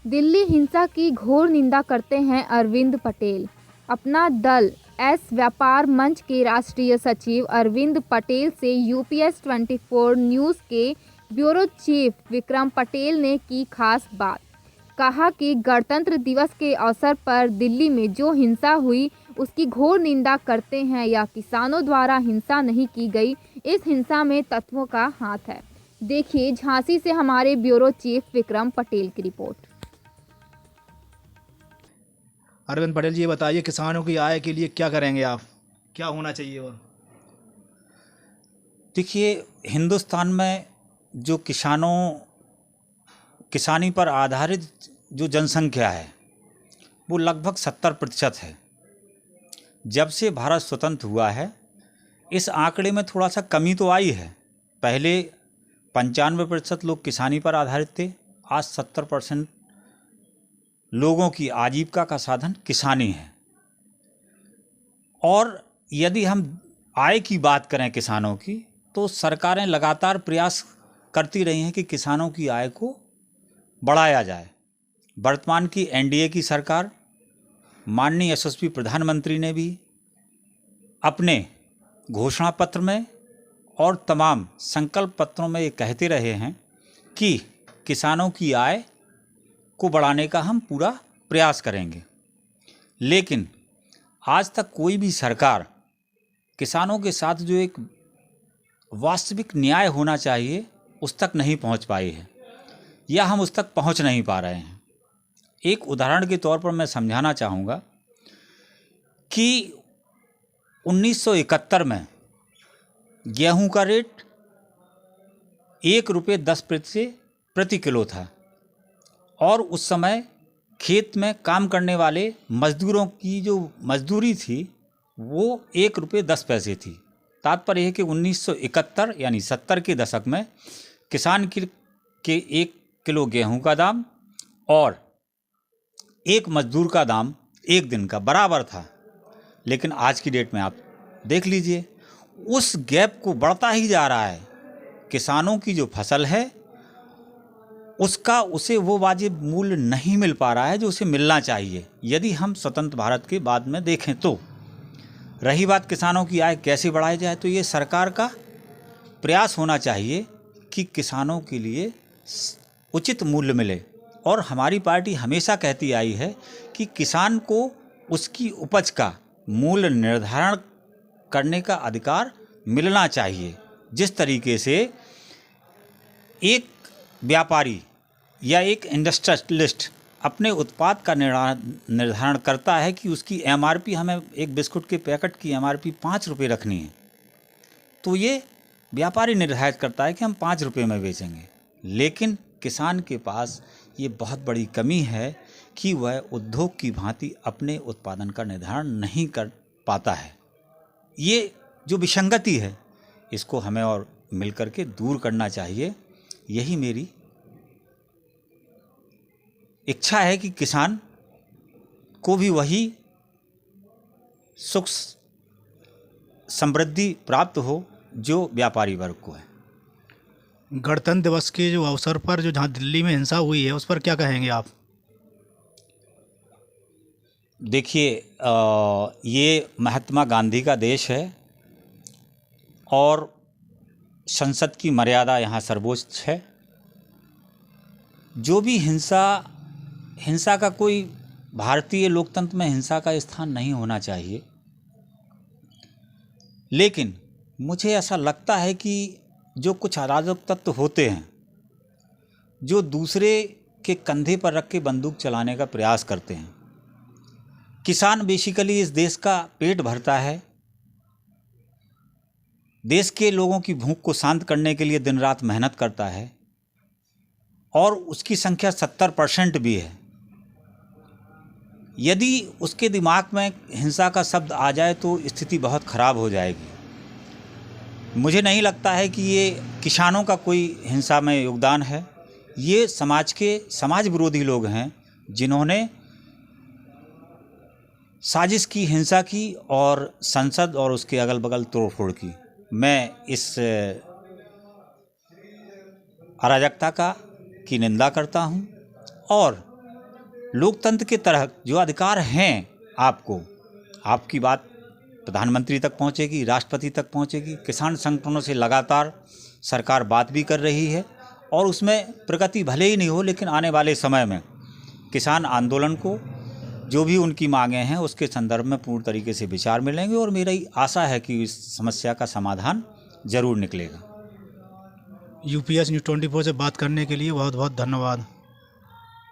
दिल्ली हिंसा की घोर निंदा करते हैं अरविंद पटेल। अपना दल एस व्यापार मंच के राष्ट्रीय सचिव अरविंद पटेल से यूपीएस 24 न्यूज़ के ब्यूरो चीफ विक्रम पटेल ने की खास बात। कहा कि गणतंत्र दिवस के अवसर पर दिल्ली में जो हिंसा हुई उसकी घोर निंदा करते हैं। यह किसानों द्वारा हिंसा नहीं की गई, इस हिंसा में तत्वों का हाथ है। देखिए झांसी से हमारे ब्यूरो चीफ विक्रम पटेल की रिपोर्ट। अरविंद पटेल जी, ये बताइए किसानों की आय के लिए क्या करेंगे आप, क्या होना चाहिए? और देखिए, हिंदुस्तान में जो किसानी पर आधारित जो जनसंख्या है वो लगभग 70% है। जब से भारत स्वतंत्र हुआ है इस आंकड़े में थोड़ा सा कमी तो आई है। पहले 95% लोग किसानी पर आधारित थे, आज 70% लोगों की आजीविका का साधन किसानी है। और यदि हम आय की बात करें किसानों की, तो सरकारें लगातार प्रयास करती रही हैं कि किसानों की आय को बढ़ाया जाए। वर्तमान की एनडीए की सरकार, माननीय यशस्वी प्रधानमंत्री ने भी अपने घोषणा पत्र में और तमाम संकल्प पत्रों में ये कहते रहे हैं कि किसानों की आय को बढ़ाने का हम पूरा प्रयास करेंगे। लेकिन आज तक कोई भी सरकार किसानों के साथ जो एक वास्तविक न्याय होना चाहिए उस तक नहीं पहुंच पाई है, या हम उस तक पहुंच नहीं पा रहे हैं। एक उदाहरण के तौर पर मैं समझाना चाहूँगा कि 1971 में गेहूं का रेट 1 रुपये 10 पैसे प्रति किलो था, और उस समय खेत में काम करने वाले मजदूरों की जो मजदूरी थी वो 1 रुपये 10 पैसे थी। तात्पर्य है कि 1971 यानी 70 के दशक में किसान के 1 किलो गेहूं का दाम और एक मजदूर का दाम एक दिन का बराबर था। लेकिन आज की डेट में आप देख लीजिए, उस गैप को बढ़ता ही जा रहा है। किसानों की जो फसल है उसका उसे वो वाजिब मूल्य नहीं मिल पा रहा है जो उसे मिलना चाहिए, यदि हम स्वतंत्र भारत के बाद में देखें तो। रही बात किसानों की आय कैसे बढ़ाई जाए, तो ये सरकार का प्रयास होना चाहिए कि किसानों के लिए उचित मूल्य मिले। और हमारी पार्टी हमेशा कहती आई है कि किसान को उसकी उपज का मूल्य निर्धारण करने का अधिकार मिलना चाहिए। जिस तरीके से एक व्यापारी या एक इंडस्ट्रियलिस्ट अपने उत्पाद का निर्धारण करता है कि उसकी एमआरपी, हमें एक बिस्कुट के पैकेट की एमआरपी 5 रुपये रखनी है, तो ये व्यापारी निर्धारित करता है कि हम 5 रुपये में बेचेंगे। लेकिन किसान के पास ये बहुत बड़ी कमी है कि वह उद्योग की भांति अपने उत्पादन का निर्धारण नहीं कर पाता है। ये जो विसंगति है इसको हमें और मिलकर के दूर करना चाहिए। यही मेरी इच्छा है कि किसान को भी वही सुख समृद्धि प्राप्त हो जो व्यापारी वर्ग को है। गणतंत्र दिवस के जो अवसर पर जो जहाँ दिल्ली में हिंसा हुई है उस पर क्या कहेंगे आप? देखिए, ये महात्मा गांधी का देश है और संसद की मर्यादा यहाँ सर्वोच्च है। जो भी हिंसा का कोई भारतीय लोकतंत्र में हिंसा का स्थान नहीं होना चाहिए। लेकिन मुझे ऐसा लगता है कि जो कुछ अराजक तत्व होते हैं जो दूसरे के कंधे पर रख के बंदूक चलाने का प्रयास करते हैं। किसान बेसिकली इस देश का पेट भरता है, देश के लोगों की भूख को शांत करने के लिए दिन रात मेहनत करता है, और उसकी संख्या 70% भी है। यदि उसके दिमाग में हिंसा का शब्द आ जाए तो स्थिति बहुत ख़राब हो जाएगी। मुझे नहीं लगता है कि ये किसानों का कोई हिंसा में योगदान है। ये समाज विरोधी लोग हैं जिन्होंने साजिश की, हिंसा की और संसद और उसके अगल बगल तोड़फोड़ की। मैं इस अराजकता की निंदा करता हूं और लोकतंत्र के तहत जो अधिकार हैं आपको, आपकी बात प्रधानमंत्री तक पहुंचेगी, राष्ट्रपति तक पहुंचेगी। किसान संगठनों से लगातार सरकार बात भी कर रही है और उसमें प्रगति भले ही नहीं हो, लेकिन आने वाले समय में किसान आंदोलन को जो भी उनकी मांगें हैं उसके संदर्भ में पूर्ण तरीके से विचार मिलेंगे और मेरी आशा है कि इस समस्या का समाधान जरूर निकलेगा। UPS News 24 से बात करने के लिए बहुत बहुत धन्यवाद।